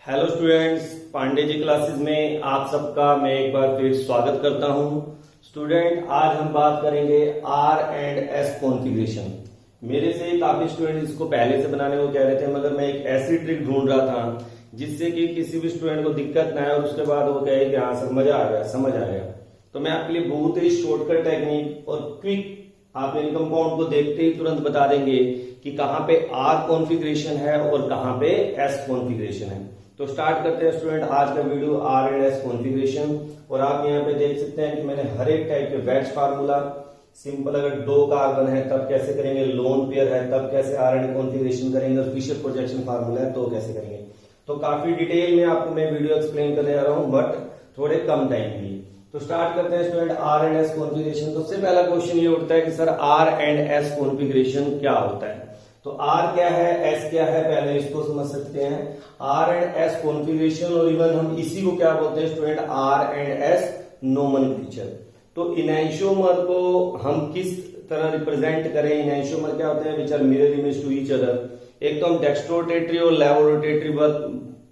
Hello students, Pandey ji classes में आप सबका मैं एक बार फिर स्वागत करता हूं। स्टूडेंट, आज हम बात करेंगे आर एंड एस कॉन्फ़िगरेशन। मेरे से काफी स्टूडेंट इसको पहले से बनाने को कह रहे थे, मगर मैं एक ऐसी ट्रिक ढूंढ रहा था जिससे कि किसी भी स्टूडेंट को दिक्कत ना आए और उसके बाद वो कहे कि हाँ सर मजा आ गया, समझ आ गया। तो मैं आपके लिए बहुत ही शॉर्टकट टेक्निक और क्विक आप इन कंपाउंड को देखते ही तुरंत बता देंगे कि कहाँ पे आर कॉन्फ़िगरेशन है और कहाँ पे एस कॉन्फ़िगरेशन है। तो स्टार्ट करते हैं स्टूडेंट आज का video R and S configuration. और आप यहाँ पे देख सकते हैं कि मैंने हर एक टाइप के वेज फार्मूला सिंपल, अगर दो कार्बन है तब कैसे करेंगे, लोन पेयर है तब कैसे आर एंड कॉन्फ़िगरेशन करेंगे, और फिशर प्रोजेक्शन फार्मूला है तो कैसे करेंगे। तो काफी डिटेल में आपको मैं वीडियो एक्सप्लेन करने जा रहा हूँ, बट थोड़े कम टाइम के लिए। तो स्टार्ट करते हैं student R and S configuration. सबसे पहला क्वेश्चन ये उठता है कि sir R and S configuration क्या होता है। तो आर क्या है, एस क्या है, पहले इसको समझ सकते हैं। आर एंड एस कॉन्फ़िगरेशन, और इवन हम इसी को क्या बोलते हैं student, R and S nomenclature. तो इनैंशियोमर को हम किस तरह रिप्रेजेंट करें, इनैंशियोमर क्या होते हैं, which are mirror image to each other. एक तो हम डेक्स्ट्रोरोटेटरी और लेवोरोटेटरी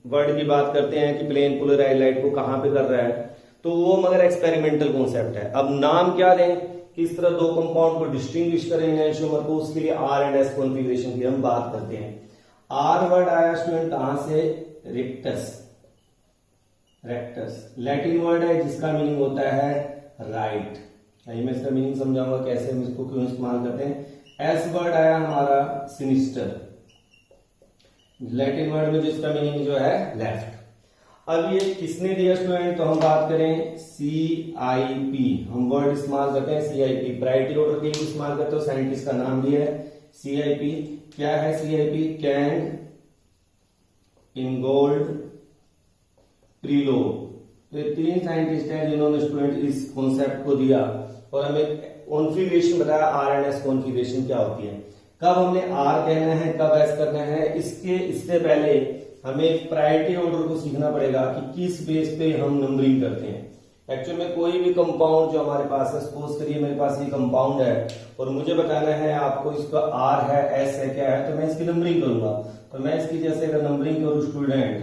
वर्ड की बात करते हैं कि प्लेन पोलराइज्ड लाइट को कहां पे कर रहा है, तो वो मगर एक्सपेरिमेंटल कॉन्सेप्ट है। अब नाम क्या दें, किस तरह दो कंपाउंड को डिस्टिंग्विश करें इनैंशियोमर को, उसके लिए आर एंड एस कॉन्फ़िगरेशन की हम बात करते हैं। आर वर्ड आया स्टूडेंट कहां से, रेक्टस। रेक्टस लैटिन वर्ड है जिसका मीनिंग होता है राइट। मैं इसका मीनिंग समझाऊंगा कैसे हम इसको क्यों इस्तेमाल करते हैं। एस वर्ड आया हमारा सिनिस्टर, लैटिन वर्ड में जिसका मीनिंग जो है लेफ्ट। अब ये किसने दिया स्टूडेंट, तो हम बात करें CIP, हम वर्ड इस्तेमाल करते हैं CIP, प्रायोरिटी ऑर्डर के लिए इस्तेमाल करते हो, साइंटिस्ट का नाम भी है CIP। क्या है CIP, कैन इंगोल्ड प्रीलो। तो ये तीन साइंटिस्ट हैं जिन्होंने स्टूडेंट इस कॉन्सेप्ट को दिया और हमें कॉन्फ़िगरेशन बताया आर एंड एस कॉन्फ़िगरेशन क्या होती है। कब हमने आर कहना है, कब एस करना है, इससे पहले हमें प्रायोरिटी ऑर्डर को सीखना पड़ेगा कि किस बेस पे हम नंबरिंग करते हैं। एक्चुअल में कोई भी कंपाउंड जो हमारे पास है, सपोज करिए मेरे पास ये कंपाउंड है और मुझे बताना है आपको इसका आर है, एस है, क्या है, तो मैं इसकी नंबरिंग करूंगा। तो मैं इसकी जैसे अगर नंबरिंग करूं स्टूडेंट,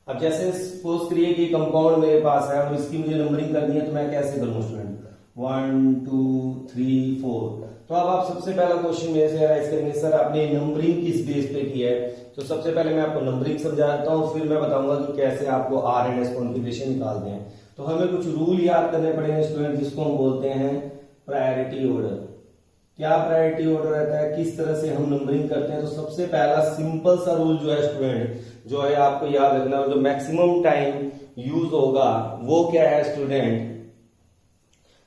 अब जैसे सपोज करिए कि कंपाउंड मेरे पास है और इसकी मुझे नंबरिंग करनी है, तो मैं कैसे करूंगा स्टूडेंट, 1 2 3 4। तो अब आप सबसे पहला क्वेश्चन मेरे से राइज करेंगे, सर आपने नंबरिंग किस बेस पे की है। तो सबसे पहले मैं आपको नंबरिंग समझा देता हूँ, फिर मैं बताऊंगा कि कैसे आपको आर एंड एस कॉन्फ़िगरेशन निकालते हैं। तो हमें कुछ रूल याद करने पड़ेंगे स्टूडेंट, जिसको हम बोलते हैं प्रायोरिटी ऑर्डर। क्या प्रायोरिटी ऑर्डर रहता है, किस तरह से हम नंबरिंग करते हैं। तो सबसे पहला सिंपल सा रूल जो है स्टूडेंट, जो है आपको याद रखना, जो मैक्सिमम टाइम यूज होगा वो क्या है स्टूडेंट,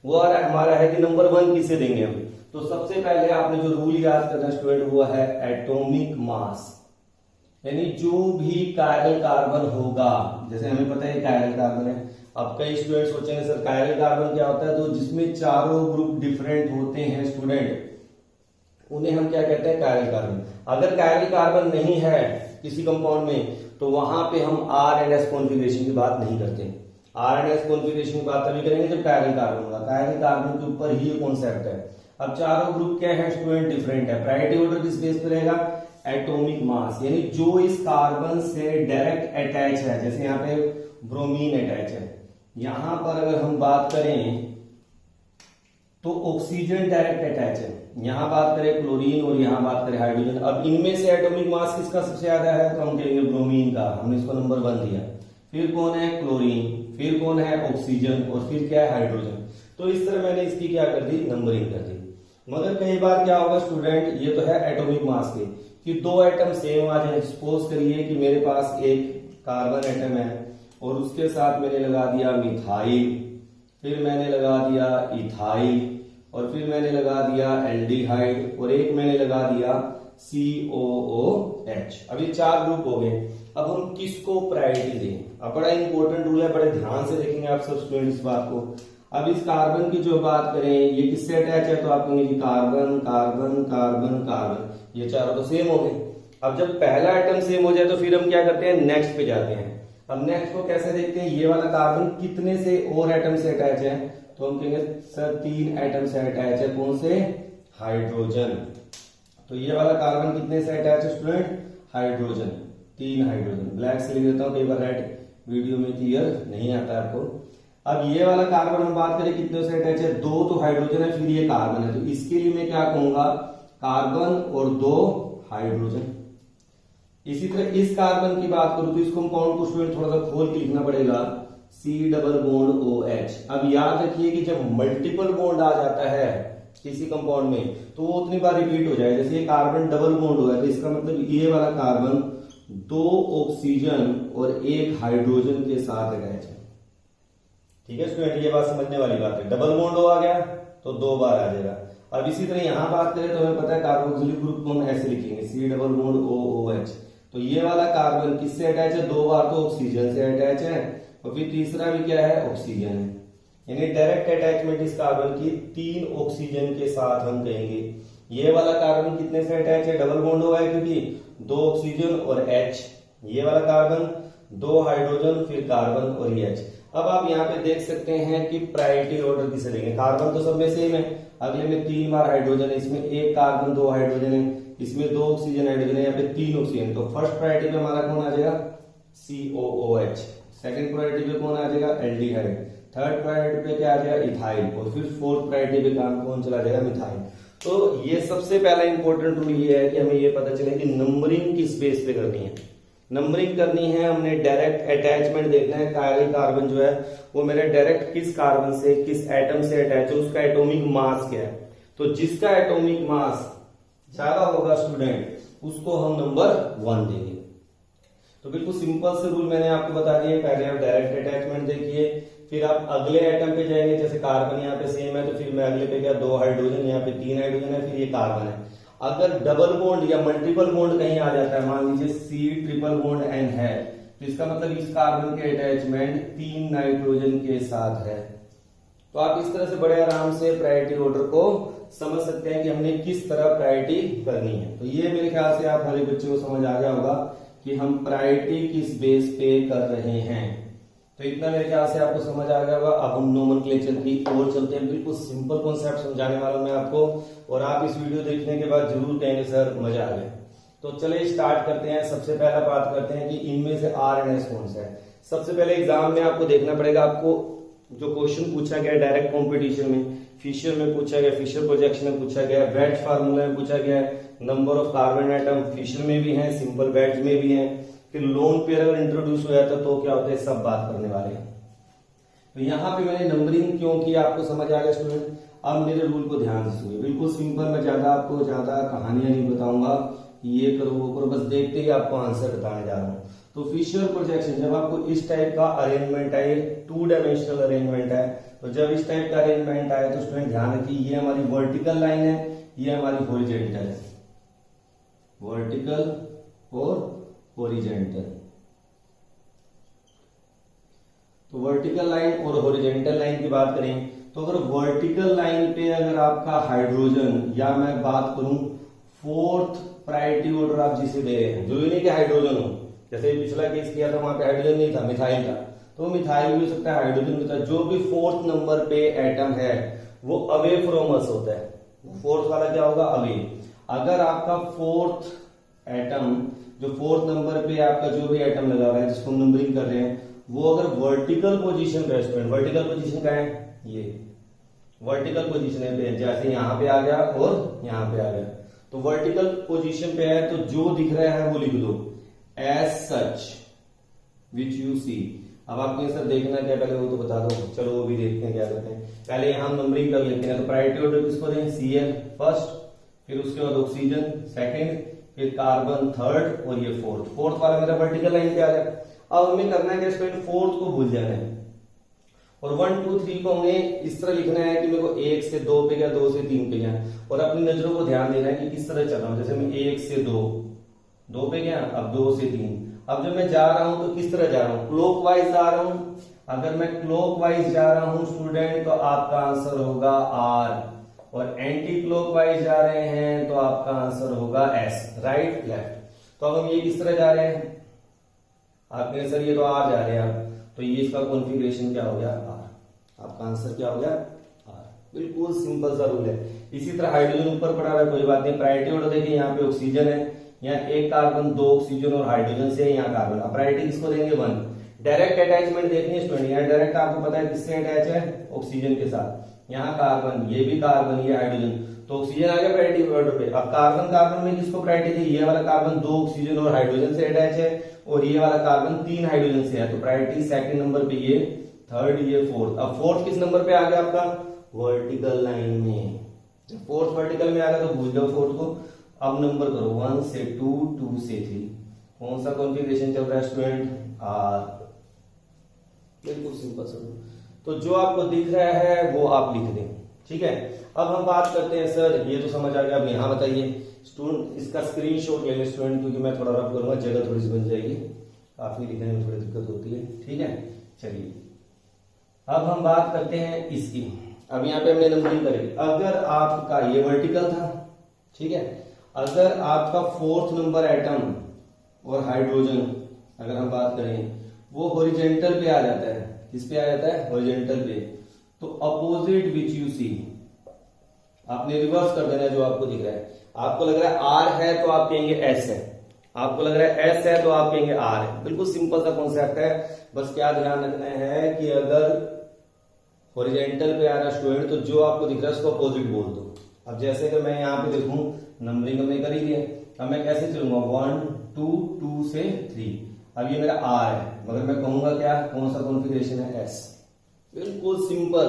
वो हमारा है कि नंबर 1 किसे देंगे हम। तो सबसे पहले आपने जो रूल याद करना स्टूडेंट वो है एटॉमिक मास, यानी जो भी कायरल कार्बन होगा, जैसे हमें पता है कायरल कार्बन है। अब कई स्टूडेंट सोचेंगे सर कायरल कार्बन क्या होता है, तो जिसमें चारों ग्रुप डिफरेंट होते हैं स्टूडेंट, उन्हें हम क्या कहते हैं, कायरल कार्बन। अगर कायरल कार्बन नहीं है किसी कंपाउंड में, तो वहां पे हम आर एंड एस कॉन्फ़िगरेशन की बात नहीं करते। आर एंड एस कॉन्फ़िगरेशन की बात तभी करेंगे जब कायरल कार्बन होगा। कायरल कार्बन के ऊपर ही ये कॉन्सेप्ट है। अब चारों ग्रुप क्या है स्टूडेंट, डिफरेंट है। प्रायोरिटी ऑर्डर किस बेस पे रहेगा, एटॉमिक मास, यानी जो इस कार्बन से डायरेक्ट अटैच है। जैसे यहाँ पे ब्रोमीन अटैच है, यहां पर अगर हम बात करें तो ऑक्सीजन डायरेक्ट अटैच है। यहां बात करें क्लोरीन और यहां बात करें हाइड्रोजन। अब इनमें से एटॉमिक मास किसका सबसे ज्यादा है, तो हम कहेंगे ब्रोमीन का, हमने इसको नंबर 1 दिया। फिर कौन है, क्लोरीन, फिर कौन है, ऑक्सीजन, और फिर क्या है, हाइड्रोजन। तो इस तरह मैंने इसकी क्या कर दी, नंबरिंग कर दी। मगर कई बार क्या होगा स्टूडेंट, ये तो है एटॉमिक मास के, कि दो एटम सेम आ जाए। सपोज करिए कि मेरे पास एक कार्बन एटम है और उसके साथ मैंने लगा दिया मिथाइल, फिर मैंने लगा दिया इथाइल, और फिर मैंने लगा दिया एल्डिहाइड, और एक मैंने लगा दिया COOH। अब ये 4 ग्रुप हो गए। अब हम किसको प्रायोरिटी दें, अब बड़ा इंपॉर्टेंट रूल है, बड़े ध्यान से देखेंगे आप सब स्टूडेंट इस बात को। अब इस कार्बन की जो बात करें, ये किससे अटैच है, तो आप कहेंगे कार्बन कार्बन कार्बन कार्बन, ये चारों तो सेम हो गए। अब जब पहला आइटम सेम हो जाए तो फिर हम क्या करते हैं, नेक्स्ट पे जाते हैं। अब नेक्स्ट को कैसे देखते हैं, ये वाला कार्बन कितने से और एटम से अटैच है, तो हम कहेंगे सर 3 एटम से अटैच है। कौन से, हाइड्रोजन। तो ये वाला कार्बन कितने से अटैच है स्टूडेंट, हाइड्रोजन। 3 हाइड्रोजन, ब्लैक से लिख देता हूँ, कई बार रेड वीडियो में क्लियर नहीं आता है आपको। अब ये वाला कार्बन हम बात करें कितने से अटैच है, 2 तो हाइड्रोजन है, फिर ये कार्बन है, तो इसके लिए मैं क्या कहूंगा, कार्बन और 2 हाइड्रोजन। इसी तरह इस कार्बन की बात करूं तो इस कंपाउंड को स्टूडेंट थोड़ा सा खोल के लिखना पड़ेगा, C डबल बॉन्ड OH। अब याद रखिए कि जब मल्टीपल बॉन्ड आ जाता है किसी कंपाउंड में तो वो उतनी बार रिपीट हो जाए। जैसे ये कार्बन डबल बॉन्ड हुआ है तो इसका मतलब ये वाला कार्बन 2 ऑक्सीजन और 1 हाइड्रोजन के साथ अटैच है। ठीक है स्टूडेंट, ये बात समझने वाली बात है। डबल बॉन्ड आ गया तो 2 बार आ जाएगा। अब इसी तरह यहां बात करें तो हमें पता है कार्बोक्सिलिक ग्रुप को हम ऐसे लिखेंगे, C डबल बॉन्ड OOH। तो ये वाला कार्बन किससे अटैच है, 2 बार तो ऑक्सीजन से अटैच है और फिर तीसरा भी क्या है, ऑक्सीजन है। यानी डायरेक्ट अटैचमेंट इस कार्बन की 3 ऑक्सीजन के साथ हम कहेंगे। ये वाला कार्बन कितने से अटैच है, डबल बॉन्ड हुआ है क्योंकि 2 ऑक्सीजन और H। ये वाला कार्बन 2 हाइड्रोजन, फिर कार्बन और H। अब आप यहाँ पे देख सकते हैं कि प्रायोरिटी ऑर्डर किसे देंगे, कार्बन तो सब में सेम है, अगले में 3 बार हाइड्रोजन है, इसमें 1 कार्बन 2 हाइड्रोजन है, इसमें 2 ऑक्सीजन हाइड्रोजन है, यहाँ पे 3 ऑक्सीजन। तो फर्स्ट प्रायोरिटी पे हमारा कौन आ जाएगा, COOH। सेकंड प्रायोरिटी पे कौन आ जाएगा, एल्डिहाइड। थर्ड प्रायोरिटी पे क्या आ जाएगा, इथाइल। और फिर फोर्थ प्रायोरिटी पे कौन चला जाएगा, मिथाइल। तो ये सबसे पहला इंपॉर्टेंट रूल ये है कि हमें ये पता चले कि नंबरिंग किस बेस पे करनी है। नंबरिंग करनी है, हमने डायरेक्ट अटैचमेंट देखना है, कार्बन जो है वो मेरे डायरेक्ट किस कार्बन से किस एटम से अटैच है, उसका एटॉमिक मास क्या है। तो जिसका एटॉमिक मास ज्यादा होगा स्टूडेंट उसको हम नंबर 1 देंगे। तो बिल्कुल सिंपल से रूल मैंने आपको बता दिए। पहले आप डायरेक्ट अटैचमेंट देखिए, फिर आप अगले एटम पे जाएंगे, जैसे कार्बन यहाँ पे सेम है तो फिर मैं अगले पे क्या 2 हाइड्रोजन, यहाँ पे 3 हाइड्रोजन है, फिर ये कार्बन है। अगर डबल बॉन्ड या मल्टीपल बॉन्ड कहीं आ जाता है, मान लीजिए C ट्रिपल बॉन्ड N है, तो इसका मतलब इस कार्बन के अटैचमेंट 3 नाइट्रोजन के साथ है। तो आप इस तरह से बड़े आराम से प्रायोरिटी ऑर्डर को समझ सकते हैं कि हमने किस तरह प्रायोरिटी करनी है। तो ये मेरे ख्याल से आप हमारे बच्चों को समझ आ गया होगा कि हम प्रायोरिटी किस बेस पे कर रहे हैं। तो इतना मेरे ख्याल से आपको समझ आ गया होगा। अब हम नोमेनक्लेचर की ओर चलते हैं। बिल्कुल सिंपल कॉन्सेप्ट समझाने वाला हूं मैं आपको, और आप इस वीडियो देखने के बाद जरूर कहेंगे सर मजा आ गया। तो चलिए स्टार्ट करते हैं। सबसे पहला बात करते हैं कि इनमें से RNS कौन सा है। सबसे पहले एग्जाम में आपको देखना पड़ेगा, आपको जो क्वेश्चन पूछा गया डायरेक्ट कॉम्पिटिशन में, फिशर में पूछा गया, फिशर प्रोजेक्शन में पूछा गया, वेट फार्मूला में पूछा गया, number of carbon atom Fischer में भी है, सिंपल वेट में भी है, फिर लोन पेयर अगर इंट्रोड्यूस हो जाता तो क्या होता है, सब बात करने वाले हैं। तो यहाँ पे मैंने नंबरिंग क्यों की आपको समझ आ गया स्टूडेंट। अब मेरे रूल को ध्यान से सुनिए, बिल्कुल सिंपल, मैं आपको ज्यादा कहानियां नहीं बताऊंगा कि ये करो वो करो, बस देखते ही आपको आंसर बताने जा रहा हूँ। तो फिशर प्रोजेक्शन, जब आपको इस टाइप का अरेंजमेंट है, 2 डायमेंशनल अरेंजमेंट है, तो जब इस टाइप का अरेंजमेंट आए तो स्टूडेंट ध्यान रखिए, ये हमारी वर्टिकल लाइन है, ये हमारी हॉरिजॉन्टल है, वर्टिकल और हॉरिजॉन्टल। तो वर्टिकल लाइन और हॉरिजॉन्टल लाइन की बात करें तो अगर वर्टिकल लाइन पे अगर आपका हाइड्रोजन, या मैं बात करूं 4th प्रायोरिटी ऑर्डर आप जिसे दे रहे हैं, जरूरी नहीं कि हाइड्रोजन हो, जैसे पिछला केस किया था वहां पे हाइड्रोजन नहीं था, मिथाइल था, तो मिथाइल भी हो सकता है, हाइड्रोजन भी था। जो भी 4th नंबर पे एटम है वो अवे फ्रॉम अस होता है। 4th वाला क्या होगा, अवे। अगर आपका 4th एटम, जो 4th नंबर पे आपका जो भी एटम लगा हुआ है जिसको हम नंबरिंग कर रहे हैं, वो अगर वर्टिकल पोजीशन पे, स्टूडेंट वर्टिकल पोजीशन का है, ये वर्टिकल पोजीशन है, जैसे यहां पे आ गया और यहां पे आ गया, तो वर्टिकल पोजीशन पे है, तो जो दिख रहा है वो लिख दो as such which you see. अब आपको सर देखना क्या पहले वो तो बता दो, चलो वो भी देखते हैं क्या करते हैं। पहले हम नंबरिंग कर लेते हैं। तो प्रायोरिटी ऑर्डर किसको दें, Cl फर्स्ट, फिर उसके बाद ऑक्सीजन सेकंड, फिर कार्बन थर्ड, और ये फोर्थ वाला मेरा वर्टिकल लाइन पे आ गया। अब हमें करना है कि स्टूडेंट 4th को भूल जाना है, और 1 2 3 को हमें इस तरह लिखना है कि मेरे को 1 से 2 पे गया, 2 से 3 पे गया, और अपनी नजरों को ध्यान देना है कि किस तरह चल रहा हूं। जैसे मैं 1 से 2 पे गया, अब 2 से 3। अब जब मैं जा रहा हूं तो किस तरह जा रहा हूं, क्लॉकवाइज जा रहा हूं। अगर मैं क्लॉकवाइज जा रहा हूं स्टूडेंट तो आपका आंसर होगा R, और एंटी क्लॉकवाइज जा रहे हैं तो आपका आंसर होगा S, राइट लेफ्ट। तो अब हम ये किस तरह जा रहे हैं, आप कहें सर ये तो R जा रहे हैं, तो ये इसका कॉन्फ़िगरेशन क्या हो गया, R। आपका आंसर क्या हो गया, R। बिल्कुल सिंपल सा रूल है। इसी तरह हाइड्रोजन ऊपर पड़ा हुआ है, कोई बात नहीं। प्रायोरिटी ऑर्डर देखिए, यहाँ पे ऑक्सीजन है, यहाँ एक कार्बन, 2 ऑक्सीजन और हाइड्रोजन से, यहाँ कार्बन। अब प्रायोरिटी किसको देंगे? 1। डायरेक्ट अटैचमेंट देखनी है स्टूडेंट, यहाँ डायरेक्ट आपको पता है किससे अटैच है? ऑक्सीजन के साथ। यहाँ कार्बन, ये भी कार्बन, ये हाइड्रोजन, तो ऑक्सीजन आ गया प्रायोरिटी ऑर्डर पे। अब कार्बन कार्बन में किसको प्रायोरिटी दी? ये वाला कार्बन 2 ऑक्सीजन और हाइड्रोजन से अटैच है, और ये वाला कार्बन 3 हाइड्रोजन से है, तो प्रायोरिटी सेकंड नंबर पे ये, थर्ड ये, फोर्थ। अब फोर्थ किस नंबर पे आ गया आपका? वर्टिकल लाइन में। जब फोर्थ वर्टिकल में आ गया तो भूल जाओ फोर्थ को। अब नंबर करो 1 से 2, 2 से 3। कौन सा कॉन्फ़िगरेशन चल रहा है स्टूडेंट? आर। बिल्कुल सिंपल सा। तो जो आपको दिख रहा है वो आप लिख दें, ठीक है। अब हम बात करते हैं, सर ये तो समझ आ गया, अब यहाँ बताइए स्टूडेंट, इसका स्क्रीनशॉट ले लें स्टूडेंट, क्योंकि मैं थोड़ा रफ करूंगा, जगह थोड़ी सी बन जाएगी, काफी लिखने में थोड़ी दिक्कत होती है, ठीक है। चलिए अब हम बात करते हैं इसकी। अब यहाँ पे हमने नंबरिंग करेगी। अगर आपका ये वर्टिकल था, ठीक है, अगर आपका फोर्थ नंबर एटम और हाइड्रोजन अगर हम बात करें वो हॉरिजॉन्टल पे आ जाता है, किस पे आ जाता है? हॉरिजॉन्टल पे, तो अपोजिट विच यू सी, आपने रिवर्स कर देना जो आपको दिख रहा है। आपको लग रहा है आर है तो आप कहेंगे एस है, आपको लग रहा है एस है तो आप कहेंगे आर है। बिल्कुल सिंपल सा कॉन्सेप्ट है, बस क्या ध्यान रखना है कि अगर हॉरिजॉन्टल पे आ रहा स्टूडेंट तो जो आपको दिख रहा है उसको अपोजिट बोल दो। अब जैसे कि मैं यहाँ पे देखूं, नंबरिंग हमने कर ही दिया, अब मैं कैसे चलूंगा? 1 2 2 से 3। अब ये मेरा आर है, मगर मैं कहूंगा क्या? कौन सा कॉन्फ़िगरेशन है? एस। बिल्कुल सिंपल,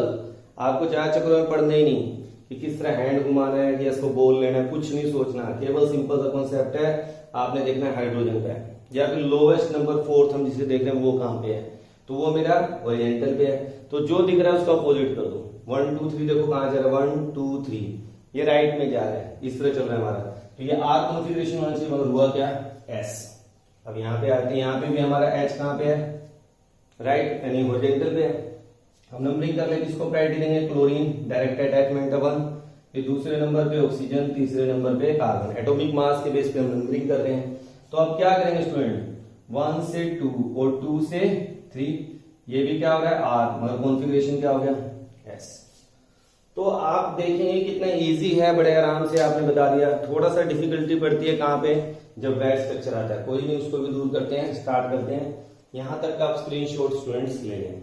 आपको 4 चक्रों में पढ़ना ही नहीं कि किस तरह हैंड घुमाना है, कि इसको बोल लेना है, कुछ नहीं सोचना, केवल सिंपल सा कॉन्सेप्ट है। आपने देखना है हाइड्रोजन पे है, या फिर लोवेस्ट नंबर फोर्थ हम जिसे देख रहे हैं वो कहां पे है? तो वो मेरा हॉरिजॉन्टल पे है, तो जो दिख रहा है उसका अपोजिट कर दो। 1 2 3 देखो कहां जा रहा है? 1 2 3, ये राइट में जा रहा है, इस तरह चल रहा है हमारा, तो ये आर कॉन्फ़िगरेशन होना चाहिए, मगर हुआ क्या? एस। अब यहाँ पे आते हैं, यहाँ पे भी हमारा एच कहां पे है? राइट, यानी हॉरिजॉन्टल पे है। हम नंबरिंग कर ले, किसको प्रायोरिटी देंगे? क्लोरीन, डायरेक्ट अटैचमेंट 1, फिर दूसरे नंबर पे ऑक्सीजन, तीसरे नंबर पे कार्बन। एटॉमिक मास के बेस पे हम नंबरिंग कर रहे हैं। तो अब क्या करेंगे स्टूडेंट? 1 से 2 और 2 से 3, ये भी क्या हो रहा है? आर, मगर कॉन्फ़िगरेशन क्या हो गया? एस। तो आप देखेंगे कितना इजी है, बड़े आराम से आपने बता दिया। थोड़ा सा डिफिकल्टी पड़ती है कहां पे? जब वेट स्ट्रक्चर आता है। कोई नहीं, उसको भी दूर करते हैं, स्टार्ट करते हैं। यहां तक आप स्क्रीनशॉट स्टूडेंट्स ले लें।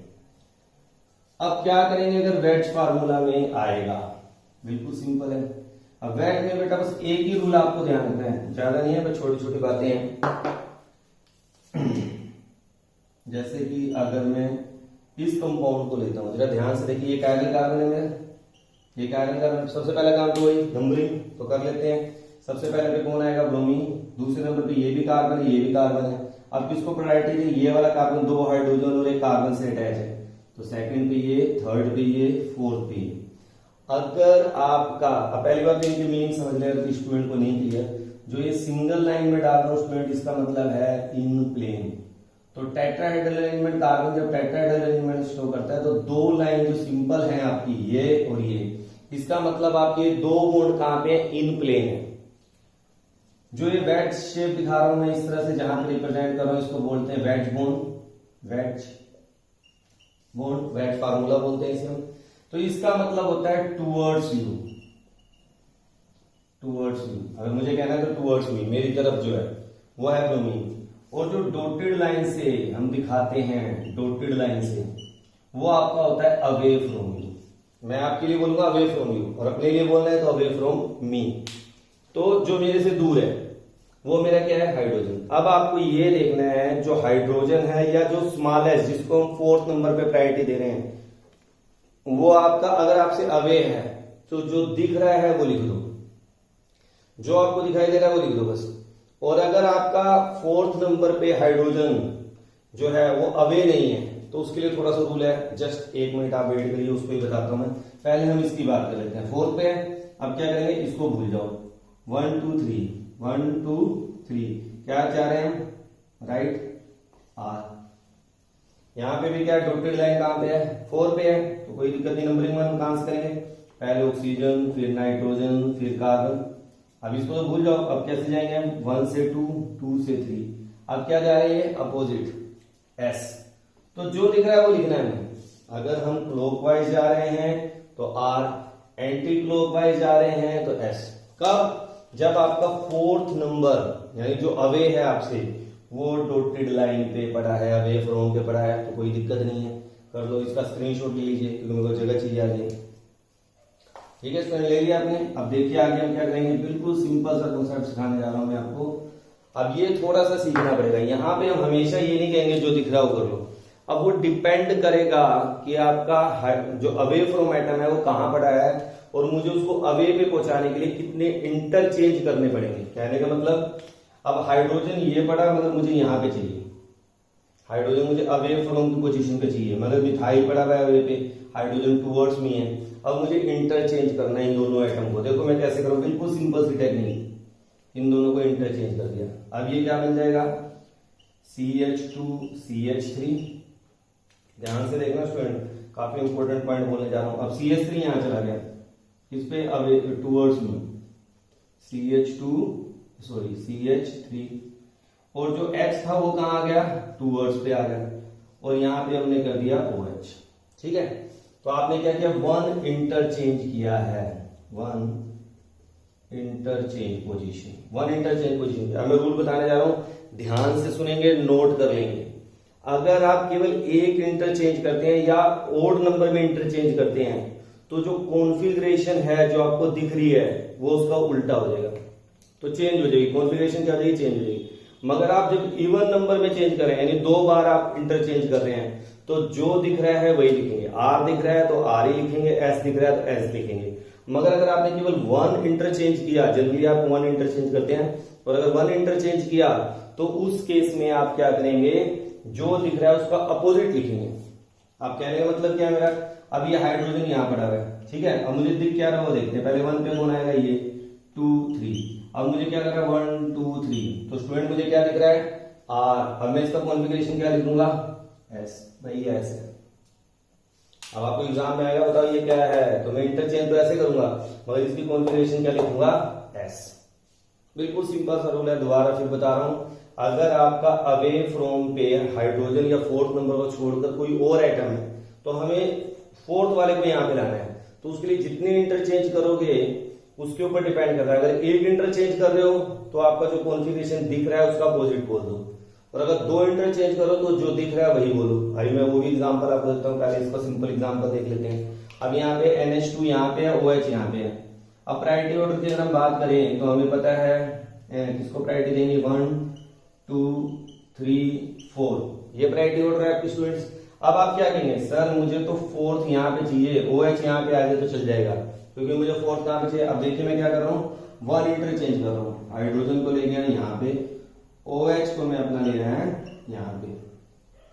अब क्या करेंगे अगर वेट फार्मूला में आएगा? बिल्कुल सिंपल है। अब वेट में बेटा बस एक ही रूल आपको ध्यान रखना है, ज्यादा नहीं है, बस छोटी छोटी बातें हैं। जैसे कि अगर मैं इस कंपाउंड को लेता हूं, जरा ध्यान से देखिए, ये कायरल कार्बन है मेरा, ये कायरल कार्बन। सबसे पहला काम तो वही नंबरिंग तो कर लेते हैं। सबसे पहले पे कौन आएगा? ब्रोमीन। दूसरे नंबर पे ये भी कार्बन है, ये भी कार्बन है। अब किसको प्रायोरिटी दी? ये वाला कार्बन 2 हाइड्रोजन और एक कार्बन से अटैच है, तो सेकंड पे ये, थर्ड पे ये, फोर्थ पे ये। अगर आपका, अब पहली बात तो इनकी मीनिंग समझ लेगा कि स्टूडेंट को नहीं क्लियर, जो ये सिंगल लाइन में डाल रहा हूं स्टूडेंट, इसका मतलब है इन प्लेन। तो टेट्राहेड्रल अरेंजमेंट, कार्बन जब टेट्राहेड्रल अरेंजमेंट शो करता है तो 2 लाइन जो सिंपल है आपकी, ये और ये, इसका मतलब आपके 2 बॉन्ड कहां पे? इन प्लेन है। जो ये वेज शेप दिखा रहा हूं मैं इस तरह से, जहां पे रिप्रेजेंट कर रहा हूं, इसको बोलते हैं wedge bond. Wedge bond, wedge formula बोलते हैं इसे हम। तो इसका मतलब होता है टूवर्ड्स यू, टूवर्ड्स यू। अगर मुझे कहना है तो टूवर्ड्स मी, मेरी तरफ जो है वो है ब्रोमीन। और जो डॉटेड लाइन से हम दिखाते हैं, डॉटेड लाइन से, वो आपका होता है अवे फ्रॉम मी। मैं आपके लिए बोलूंगा अवे फ्रॉम यू, और अपने लिए बोलना है तो अवे फ्रॉम मी। तो जो मेरे से दूर है वो मेरा क्या है? हाइड्रोजन। अब आपको ये देखना है जो हाइड्रोजन है या जो स्मॉलेस्ट, जिसको हम 4th नंबर पे प्रायोरिटी दे रहे हैं, वो आपका अगर आपसे अवे है तो जो दिख रहा है वो लिख दो, जो आपको दिखाई दे रहा है वो लिख दो बस। और अगर आपका 4th नंबर पे हाइड्रोजन जो है वो अवे नहीं है तो उसके लिए थोड़ा सा रूल है, जस्ट 1 मिनट आप वेट करिए, उसको ही बताता हूं मैं। पहले हम इसकी बात कर लेते हैं। 4th पे है, अब क्या करेंगे? इसको भूल जाओ। 1 2 3, 1 2 3, क्या चाह रहे हैं हम? Right, R. यहां पे भी क्या डॉटेड लाइन कहां पे है? 4 पे है, तो कोई दिक्कत नहीं। नंबरिंग में हम कहां से करेंगे? पहले ऑक्सीजन, फिर नाइट्रोजन, फिर कार्बन। अब इसको तो भूल जाओ। अब कैसे जाएंगे हम? 1 से 2, 2 से 3। अब क्या जा रही है? Opposite, S. तो जो दिख रहा है वो लिखना है। अगर हम क्लॉकवाइज जा रहे हैं तो आर, एंटी क्लॉकवाइज जा रहे हैं तो एस। कब? जब आपका 4th नंबर यानी जो अवे है आपसे वो डॉटेड लाइन पे पड़ा है, अवे फ्रॉम पे पड़ा है, तो कोई दिक्कत नहीं है, कर लो। इसका स्क्रीनशॉट ले लीजिए क्योंकि मेरे को जगह चाहिए आगे। ठीक है, स्क्रीन ले लिया आपने। अब देखिए आगे हम क्या करेंगे, बिल्कुल सिंपल सा कॉन्सेप्ट सिखाने जा रहा हूं मैं आपको। अब ये थोड़ा सा सीखना पड़ेगा। यहाँ पे हम हमेशा ये नहीं कहेंगे जो दिख रहा हो कर लो। अब वो डिपेंड करेगा कि आपका जो अवे फ्रॉम एटम है वो कहाँ पड़ा है और मुझे उसको अवे पे पहुंचाने के लिए कितने इंटरचेंज करने पड़ेंगे। कहने का मतलब अब हाइड्रोजन ये पड़ा, मतलब मुझे यहाँ पे चाहिए हाइड्रोजन, मुझे अवे फ्रॉम की पोजीशन पे चाहिए, मतलब मिथाइल पड़ा हुआ है अवे पे, हाइड्रोजन टूवर्ड्स में है। अब मुझे इंटरचेंज करना है इन दोनों एटम को। देखो मैं कैसे करूँ, बिल्कुल सिंपल सी टेक्निक, इन दोनों को इंटरचेंज कर दिया। अब ये क्या बन जाएगा, CH2CH3। ध्यान से देखना स्टूडेंट, काफी इंपॉर्टेंट पॉइंट बोलने जा रहा हूं। अब CH3 यहां चला गया, किस पे, अब टूवर्ड्स में, CH3, और जो H था वो कहां आ गया, टूवर्ड्स पे आ गया, और यहां पे हमने कर दिया OH। ठीक है, तो आपने क्या किया, वन इंटरचेंज किया है, वन इंटरचेंज पोजीशन। अब मैं रूल बताने जा रहा हूं, ध्यान से सुनेंगे, नोट कर लेंगे। अगर आप केवल एक इंटरचेंज करते हैं या ओड नंबर में इंटरचेंज करते हैं तो जो कॉन्फ़िगरेशन है जो आपको दिख रही है वो उसका उल्टा हो जाएगा, तो चेंज हो जाएगी कॉन्फ़िगरेशन, क्या हो जाएगी, चेंज हो जाएगी। मगर आप जब इवन नंबर में चेंज कर रहे हैं, यानी 2 बार आप इंटरचेंज कर रहे हैं, तो जो दिख रहा है वही लिखेंगे। R दिख रहा है तो R ही लिखेंगे, S दिख रहा है तो S लिखेंगे। मगर अगर आपने केवल वन इंटरचेंज किया, जनरली आप वन इंटरचेंज करते हैं, और अगर वन इंटरचेंज किया तो उस केस में आप क्या करेंगे, जो दिख रहा है उसका अपोजिट लिखेंगे। आप कहने का मतलब क्या है मेरा, अब ये हाइड्रोजन यहां पड़ा हुआ है, ठीक है, अब मुझे दिख क्या रहा है वो देखते हैं। पहले 1 पे कौन आएगा, ये 2 3, अब मुझे क्या कर रहा है 1 2 3, तो स्टूडेंट मुझे क्या दिख रहा है, R। अब मैं इसका कॉन्फ़िगरेशन क्या लिखूंगा, S, भाई ये S है। अब आपको एग्जाम में आएगा, बताओ ये क्या है, तो मैं इंटरचेंज तो ऐसे करूंगा, मगर इसकी कॉन्फ़िगरेशन क्या लिखूंगा, S। बिल्कुल सिंपल सा रूल है, दोबारा फिर बता रहा हूं। अगर आपका अवे फ्रॉम पे हाइड्रोजन या 4th नंबर को छोड़कर कोई और एटम है तो हमें 4th वाले को यहां पे लाना है, तो उसके लिए जितने इंटरचेंज करोगे उसके ऊपर डिपेंड करता है। अगर एक इंटरचेंज कर रहे हो तो आपका जो कॉन्फ़िगरेशन दिख रहा है उसका अपोजिट बोल दो, और अगर 2 इंटरचेंज करो तो जो दिख रहा है वही बोलो। अभी मैं वो भी एग्जाम्पल आपको देता हूँ, पहले इसका सिंपल एग्जाम्पल देख लेते हैं। अब यहाँ पे NH2 यहाँ पे है, OH यहाँ पे है। अब प्रायोरिटी ऑर्डर की अगर हम बात करें तो हमें पता है किसको प्रायोरिटी देंगे, 1 2 3 4, ये प्रायोरिटी ऑर्डर है आपके स्टूडेंट्स। अब आप क्या कहेंगे, सर मुझे तो 4th यहाँ पे चाहिए, OH यहाँ पे आ जाए तो चल जाएगा, क्योंकि मुझे 4th कहाँ पे चाहिए। अब देखिए मैं क्या कर रहा हूँ, 1 इंटरचेंज कर रहा हूँ, हाइड्रोजन को ले गया यहाँ पे, OH को मैं अपना ले रहा है यहाँ पे,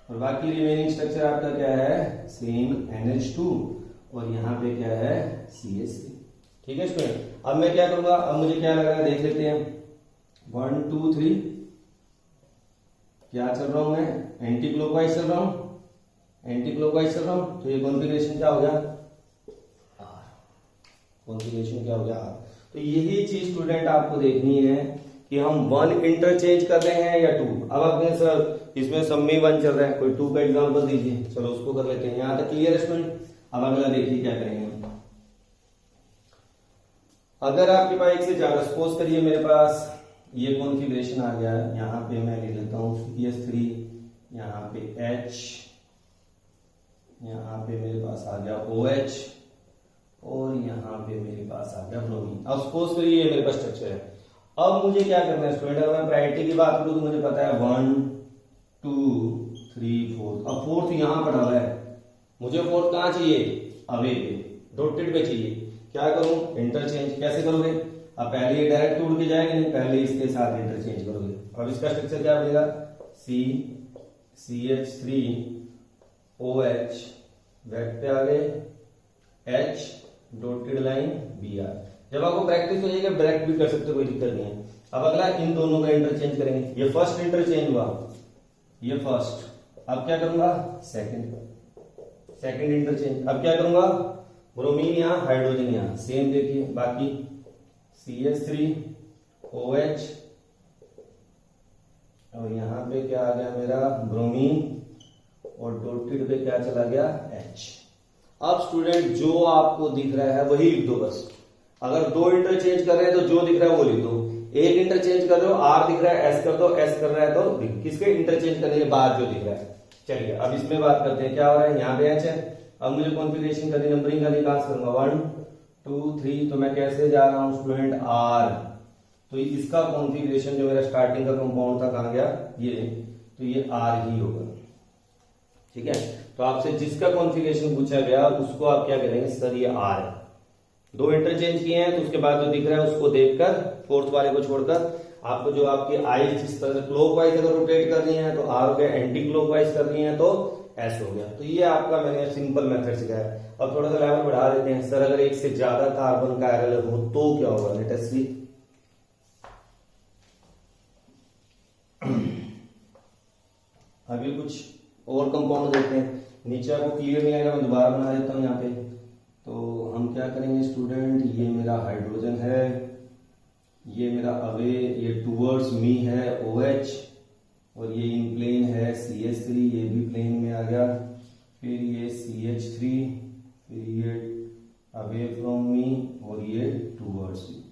और बाकी रिमेनिंग स्ट्रक्चर आपका क्या है, सेम NH2, और यहाँ पे क्या है, CH3। ठीक है स्टूडेंट, अब मैं क्या करूंगा, अब मुझे क्या लग रहा है देख लेते हैं। 1 2 3, क्या चल रहा हूं मैं, एंटी क्लॉकवाइज चल रहा हूं, तो ये कॉन्फ़िगरेशन क्या हो गया, R। कॉन्फ़िगरेशन क्या हो गया, R। तो यही चीज स्टूडेंट आपको देखनी है कि हम 1 इंटरचेंज कर रहे हैं या 2। अब आप कहें सर इसमें सब में 1 चल रहा है, कोई 2 का एग्जांपल दीजिए, चलो उसको कर लेते हैं। यहां तक क्लियर है स्टूडेंट। अब अगला देखिए क्या करेंगे। अगर आपके पास एक से ज्यादा, सपोज करिए मेरे पास ये कॉन्फ़िगरेशन आ गया है, यहाँ पे मैं ले लेता हूँ CH3, यहाँ पे H, यहाँ पे मेरे पास आ गया OH, और यहाँ पे मेरे पास आ गया ब्रोमीन। अब सपोज करिए ये मेरे पास स्ट्रक्चर है। अब मुझे क्या करना है स्टूडेंट, अगर मैं प्रायोरिटी की बात करूँ तो मुझे पता है 1 2 3 4, अब 4th यहाँ पड़ा हुआ है, मुझे 4th कहाँ चाहिए, अवे पे, डॉटेड पे चाहिए। क्या करूं, इंटरचेंज। कैसे करोगे, अब पहले ये डायरेक्ट उड़ के जाएगा नहीं, पहले इसके साथ इंटरचेंज करोगे। अब इसका स्ट्रक्चर क्या बनेगा, CH3 OH, वेट पे आ गए, H डॉटेड लाइन Br। जब आपको प्रैक्टिस हो जाएगी डायरेक्ट भी कर सकते हो, कोई दिक्कत नहीं है। अब अगला इन दोनों का इंटरचेंज करेंगे। ये फर्स्ट इंटरचेंज हुआ, ये फर्स्ट। अब क्या करूंगा, सेकंड इंटरचेंज। अब क्या करूंगा, ब्रोमीन यहाँ, हाइड्रोजन यहाँ, सेम देखिए। बाकी CH3 OH, और यहाँ पे क्या आ गया मेरा ब्रोमीन, और डॉटेड पे क्या चला गया, H। अब स्टूडेंट जो आपको दिख रहा है वही लिख दो बस। अगर 2 इंटरचेंज कर रहे हैं तो जो दिख रहा है वो लिख दो। एक इंटरचेंज कर रहे हो, आर दिख रहा है, एस कर दो, एस कर रहा है तो किसके इंटरचेंज करने के बाद जो दिख रहा है। चलिए अब इसमें बात करते हैं क्या हो रहा है, यहाँ पे एच है, अब मुझे कॉन्फ़िगरेशन करनी, नंबरिंग करनी, कहां से करूंगा 1 2 3, तो मैं कैसे जा रहा हूं स्टूडेंट आर, तो इसका कॉन्फ़िगरेशन जो मेरा स्टार्टिंग का कंपाउंड था कहां गया ये, तो ये आर ही होगा। ठीक है, तो आपसे जिसका कॉन्फ़िगरेशन पूछा गया उसको आप क्या करेंगे, सर ये आर है, दो इंटरचेंज किए हैं तो उसके बाद जो दिख रहा है उसको देखकर, फोर्थ वाले को छोड़कर आपको जो आपकी आई जिस तरह से क्लॉकवाइज अगर रोटेट कर रही है तो आर हो गया, एंटी क्लॉकवाइज कर रही है तो एस हो गया। तो ये आपका मैंने सिंपल मेथड सिखाया। अब थोड़ा सा लेवल बढ़ा देते हैं, सर अगर एक से ज्यादा कार्बन का एरर हो तो क्या होगा, लेट अस सी। अभी कुछ और कंपाउंड देखते हैं, नीचे आपको क्लियर नहीं आएगा, मैं दोबारा बना देता हूं यहाँ पे। तो हम क्या करेंगे स्टूडेंट, ये मेरा हाइड्रोजन है, ये मेरा अवे, ये टूवर्ड्स मी है OH, और ये इन प्लेन है CH3, ये भी प्लेन में आ गया, फिर ये CH3, फिर ये अवे फ्रॉम मी, और ये टूवर्ड्स मी,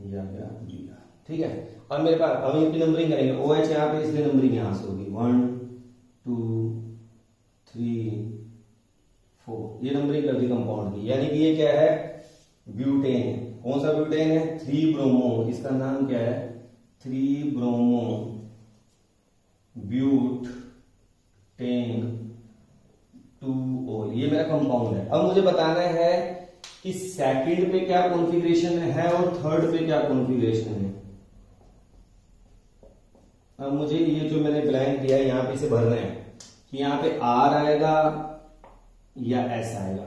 ये आ गया Br। ठीक है, अब मेरे पास अब इनकी नंबरिंग करेंगे, OH यहाँ पे इसलिए नंबरिंग यहां से होगी 1 2 3 4, ये नंबरिंग कर दी कंपाउंड की, यानी कि ये क्या है, ब्यूटेन है। कौन सा ब्यूटेन है, 3 ब्रोमो, इसका नाम क्या है, 3 ब्रोमो ब्यूटेन 2 ये मेरा कंपाउंड है। अब मुझे बताना है कि सेकंड पे क्या कॉन्फ़िगरेशन है और थर्ड पे क्या कॉन्फ़िगरेशन है। अब मुझे ये जो मैंने ब्लैंक दिया है यहाँ पे इसे भरना है कि यहाँ पे आर आएगा या एस आएगा।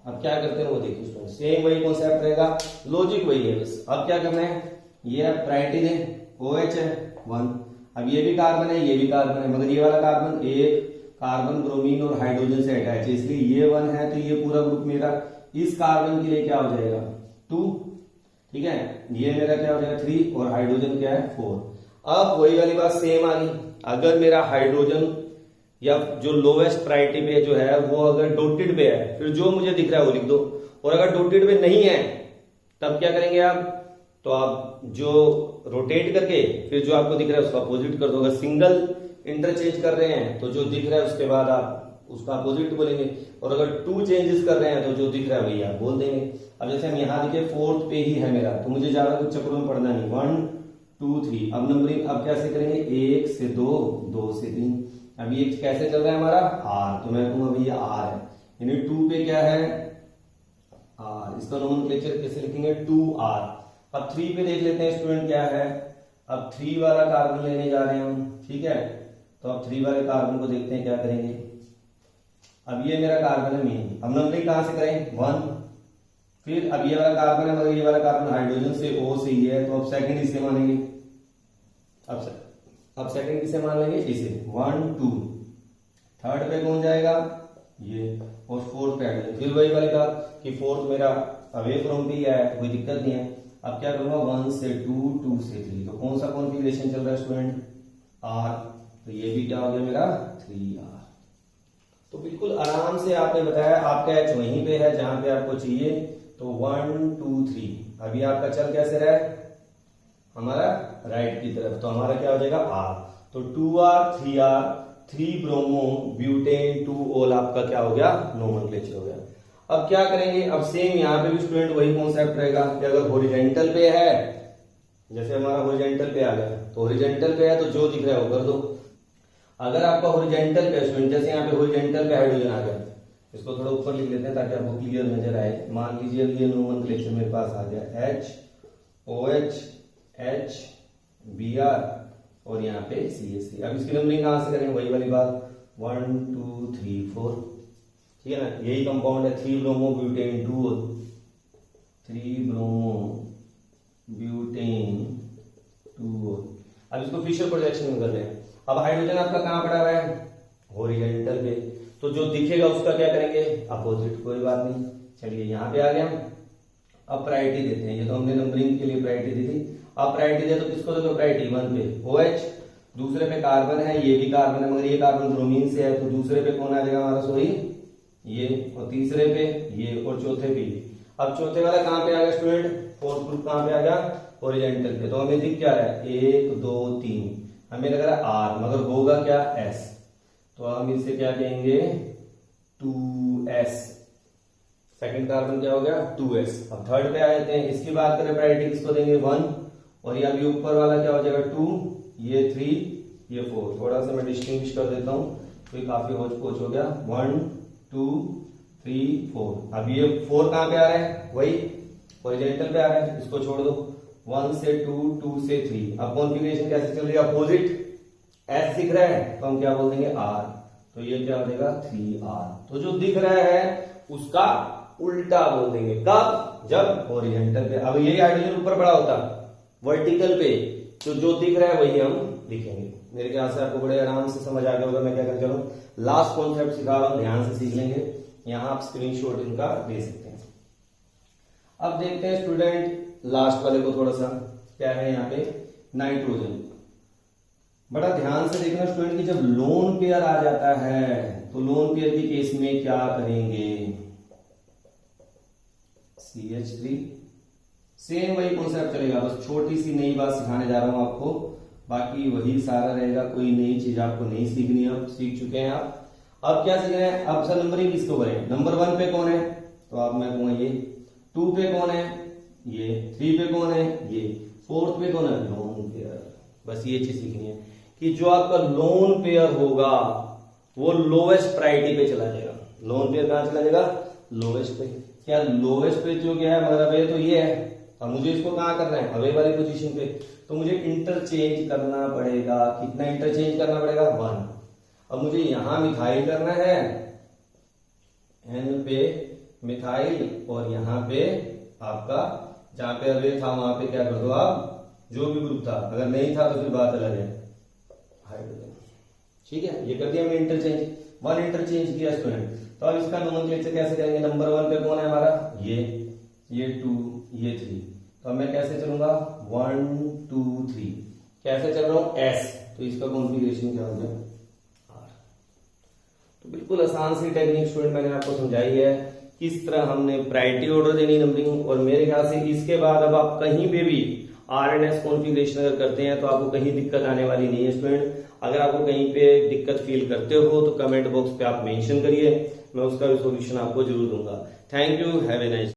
अब क्या करते हैं वो देखिए, सेम वही कॉन्सेप्ट रहेगा, लॉजिक वही है बस। अब क्या करना है, ये प्रायोरिटी दें, OH है 1, अब ये भी कार्बन है, ये भी कार्बन है, मगर ये वाला कार्बन एक कार्बन ब्रोमीन और हाइड्रोजन से अटैच है, इसलिए ये 1 है, तो ये पूरा ग्रुप मेरा इस कार्बन के लिए क्या हो जाएगा 2। ठीक है, ये मेरा क्या हो जाएगा 3 और हाइड्रोजन क्या है 4। अब वही वाली बात सेम आ गई, अगर मेरा हाइड्रोजन या जो लोवेस्ट प्रायोरिटी पे जो है वो अगर डॉटेड पे है, फिर जो मुझे दिख रहा है वो लिख दो, और अगर डॉटेड पे नहीं है तब क्या करेंगे आप, तो आप जो रोटेट करके फिर जो आपको दिख रहा है उसका अपोजिट कर दो। अगर सिंगल इंटरचेंज कर रहे हैं तो जो दिख रहा है उसके बाद आप उसका अपोजिट बोलेंगे, और अगर 2 चेंजेस कर रहे हैं तो जो दिख रहा है वही आप बोल देंगे। अब जैसे हम यहाँ देखिए फोर्थ पे ही है मेरा, तो मुझे ज्यादा कुछ चक्रों में पढ़ना नहीं, 1 2 3। अब नंबरिंग अब कैसे करेंगे, 1 से 2 2 से 3। अब ये कैसे चल रहा है हमारा आर, तो मैं कहूंगा भैया आर है, यानी 2 पे क्या है आर, इसका नोमेनक्लेचर कैसे लिखेंगे 2R। अब 3 पे देख लेते हैं स्टूडेंट क्या है, अब 3 वाला कार्बन लेने जा रहे हैं हम। ठीक है, तो अब 3 वाले कार्बन को देखते हैं क्या करेंगे। अब ये मेरा कार्बन है मेन, अब नंबरिंग कहां से करें 1, फिर अब ये वाला कार्बन है मगर ये वाला कार्बन हाइड्रोजन से O से ही है, तो अब सेकंड इसे मानेंगे, अब सेकंड किसे मान लेंगे इसे 1 2। थर्ड पे कौन जाएगा ये, और फोर्थ पे आएगा, फिर वही वाली बात कि फोर्थ मेरा अवे फ्रॉम भी है, कोई दिक्कत नहीं है। अब क्या करूंगा 1 से 2 2 से 3, तो कौन सा कॉन्फ़िगरेशन चल रहा है स्टूडेंट आर, तो ये भी क्या हो गया मेरा 3R। तो बिल्कुल आराम से आपने बताया, आपका एच वहीं पे है जहां पे आपको चाहिए, तो 1 2 3। अभी आपका चल कैसे रहा है हमारा राइट की तरफ, तो हमारा क्या हो जाएगा आर, तो 2R 3R 3 ब्रोमो ब्यूटेन 2 आपका क्या हो गया नोमेनक्लेचर हो गया। अब क्या करेंगे, अब सेम यहाँ पे भी स्टूडेंट वही कॉन्सेप्ट रहेगा कि अगर हॉरिजॉन्टल पे है, जैसे हमारा हॉरिजॉन्टल पे आ गया तो हॉरिजॉन्टल पे है तो जो दिख रहा है वो कर दो। अगर आपका हॉरिजॉन्टल पे स्टूडेंट, जैसे यहाँ पे हॉरिजॉन्टल पे हाइड्रोजन आ गया, इसको थोड़ा ऊपर लिख लेते हैं ताकि आपको क्लियर नजर आए। मान लीजिए ये नोमेनक्लेचर मेरे पास आ गया H OH H Br और यहाँ पे CH3। अब इसकी नंबरिंग कहां से करेंगे, वही वाली बात 1 2 3 4। ठीक है ना, यही कंपाउंड है 3 ब्रोमो ब्यूटेन 2 3 ब्रोमो ब्यूटेन 2। अब इसको फिशर प्रोजेक्शन में कर रहे हैं। अब हाइड्रोजन आपका कहां पड़ा हुआ है हॉरिजॉन्टल पे, तो जो दिखेगा उसका क्या करेंगे अपोजिट, कोई बात नहीं। चलिए यहाँ पे आ गया, अब प्रायोरिटी देते हैं, ये तो हमने नंबरिंग के लिए प्रायोरिटी दी थी। अब प्रायोरिटी दे तो किसको दे, तो प्रायोरिटी 1 पे OH, दूसरे पे कार्बन है, ये भी कार्बन है मगर ये कार्बन ब्रोमीन से है, तो दूसरे पे कौन आ जाएगा हमारा सॉरी ये, और तीसरे पे ये, और चौथे पे ये। अब चौथे वाला कहां पे आ गया स्टूडेंट, फोर्थ ग्रुप कहां पे आ गया ओरिजेंटल पे, तो हमें दिख क्या रहा है 1 2 3, हमें लग रहा है आर, मगर होगा क्या एस, तो हम इसे क्या कहेंगे 2s, सेकंड कार्बन क्या हो गया 2s। अब थर्ड पे आ जाते हैं, इसकी बात करें प्रायोरिटी किसको देंगे 1, और ये अभी ऊपर वाला क्या हो जाएगा 2, ये 3, ये 4, थोड़ा सा मैं डिस्टिंग्विश कर देता हूं तो ये काफी होच पोच हो गया 1 2 3 4। अब ये 4 कहां पे आ रहा है, वही ओरिजेंटल पे आ रहा है, इसको छोड़ दो, 1 से 2 2 से 3। अब कॉन्फ़िगरेशन कैसे चल रही है, अपोजिट एस दिख रहा है तो हम क्या बोल देंगे आर, तो ये क्या हो जाएगा 3r। तो जो दिख रहा है उसका उल्टा बोल देंगे, कब, जब ओरिजेंटल पे। अब यही हाइड्रोजन ऊपर बड़ा होता वर्टिकल पे, तो जो दिख रहा है वही हम लिखेंगे। मेरे ख्याल से आपको बड़े आराम से समझ आ गया होगा। मैं क्या कर चलूं, लास्ट कॉन्सेप्ट सिखा रहा हूं, ध्यान से सीख लेंगे, यहां आप स्क्रीनशॉट इनका ले सकते हैं। अब देखते हैं स्टूडेंट लास्ट वाले को, थोड़ा सा क्या है यहाँ पे नाइट्रोजन। बड़ा ध्यान से देखना स्टूडेंट कि जब लोन पेयर आ जाता है तो लोन पेयर के केस में क्या करेंगे, CH3, सेम वही कॉन्सेप्ट चलेगा, बस छोटी सी नई बात सिखाने जा रहा हूं आपको, बाकी वही सारा रहेगा, कोई नई चीज आपको नहीं सीखनी, अब सीख चुके हैं आप। अब क्या सीख रहे हैं, अब सर नंबरिंग किसको करें, नंबर 1 पे कौन है, तो आप मैं कहूंगा ये, 2 पे कौन है ये, 3 पे कौन है ये, 4th पे कौन है लोन पेयर। बस ये चीज सीखनी है कि जो आपका लोन पेयर होगा वो लोवेस्ट प्रायोरिटी पे चला जाएगा। लोन पेयर कहां चला जाएगा, लोवेस्ट पे। क्या लोवेस्ट पे जो क्या है हमारा पे तो ये है, और मुझे इसको कहां करना है अवे वाली पोजीशन पे, तो मुझे इंटरचेंज करना पड़ेगा। कितना इंटरचेंज करना पड़ेगा 1। अब मुझे यहां मिथाइल करना है, एन पे मिथाइल, और यहां पे आपका जहां पे अवे था वहां पे क्या कर दो आप, जो भी ग्रुप था, अगर नहीं था तो फिर बात अलग है, हाइड्रोजन। ठीक है, ये कर दिया हमने इंटरचेंज, 1 इंटरचेंज किया स्टूडेंट। तो अब इसका नोमेनक्लेचर कैसे करेंगे, नंबर 1 पे कौन है हमारा ये 2, ये 3, तो अब मैं कैसे चलूंगा 1 2 3, कैसे चल रहा हूं S, तो इसका कॉन्फ़िगरेशन क्या हो गया R। तो बिल्कुल आसान सी टेक्निक स्टूडेंट मैंने आपको समझाई है, किस तरह हमने प्रायोरिटी ऑर्डर देनी नंबरिंग। और मेरे ख्याल से इसके बाद अब आप कहीं पे भी RNS कॉन्फ़िगरेशन अगर करते हैं तो आपको कहीं दिक्कत आने वाली नहीं है स्टूडेंट। अगर आपको कहीं पे दिक्कत फील करते हो तो कमेंट बॉक्स पे आप मेंशन करिए, मैं उसका भी सॉल्यूशन आपको जरूर दूंगा। Thank you, have a nice.